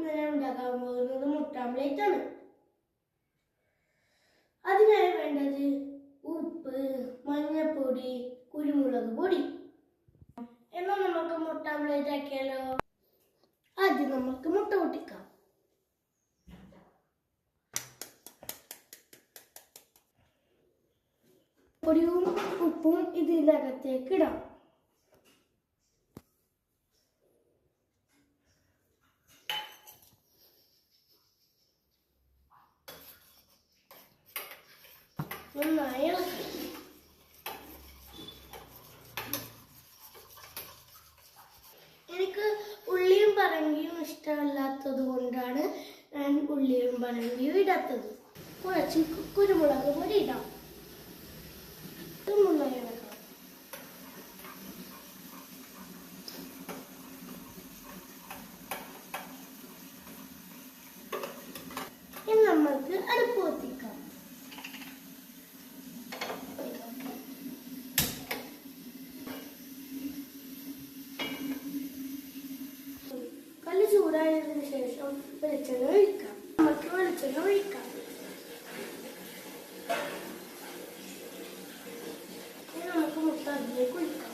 ഇന്ന് ഞാൻ ഉണ്ടാക്കാൻ പോകുന്നത് മുട്ട ഓംലെറ്റ് ആണ്. അതിനായി വേണ്ടത് ഉപ്പ്, മഞ്ഞൾപ്പൊടി, കുരുമുളക് പൊടി. എന്നാൽ നമുക്ക് മുട്ട ഓംലെറ്റ് ആക്കിയാലോ? ആദ്യം നമുക്ക് മുട്ട പൊട്ടിക്കാം. പൊടിയും ഉപ്പും ഇതിനകത്തേക്ക് ഇടാം. നന്നായി ഇളക്കി. എനിക്ക് ഉള്ളിയും പറങ്കിയും ഇഷ്ടമല്ലാത്തത് കൊണ്ടാണ് ഞാൻ ഉള്ളിയും പറങ്കിയും ഇടാത്തത്. കുറച്ച് കുരുമുളക് പൊടി ഇടാം. നന്നായി ഇളക്കാം. ഇനി നമുക്ക് അടുപ്പ് കത്തിക്കാം. കല്ല് ചൂടായതിനു ശേഷം വെളിച്ചെണ്ണ ഒഴിക്കാം. നമുക്ക് വെളിച്ചെണ്ണ ഒഴിക്കാം. ഇനി നമുക്ക് മുട്ട അതിലേക്ക് ഒഴിക്കാം.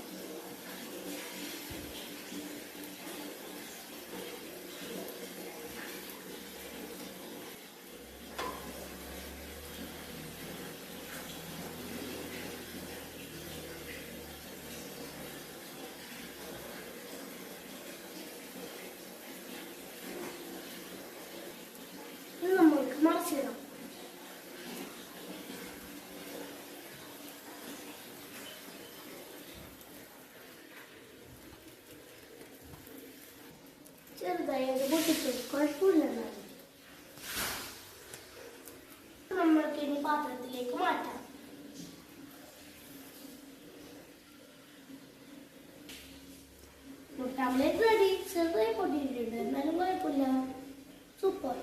മറിച്ചിടാം. ചെറുതായി അത് പൊട്ടിച്ചു, കുഴപ്പമില്ല. നമ്മൾക്ക് ഇനി പാത്രത്തിലേക്ക് മാറ്റാം. മുട്ട ഓംലെറ്റ് റെഡി. ചെറുതായി പൊട്ടിയിട്ടുണ്ട്, എന്നാലും കുഴപ്പമില്ല. സൂപ്പർ.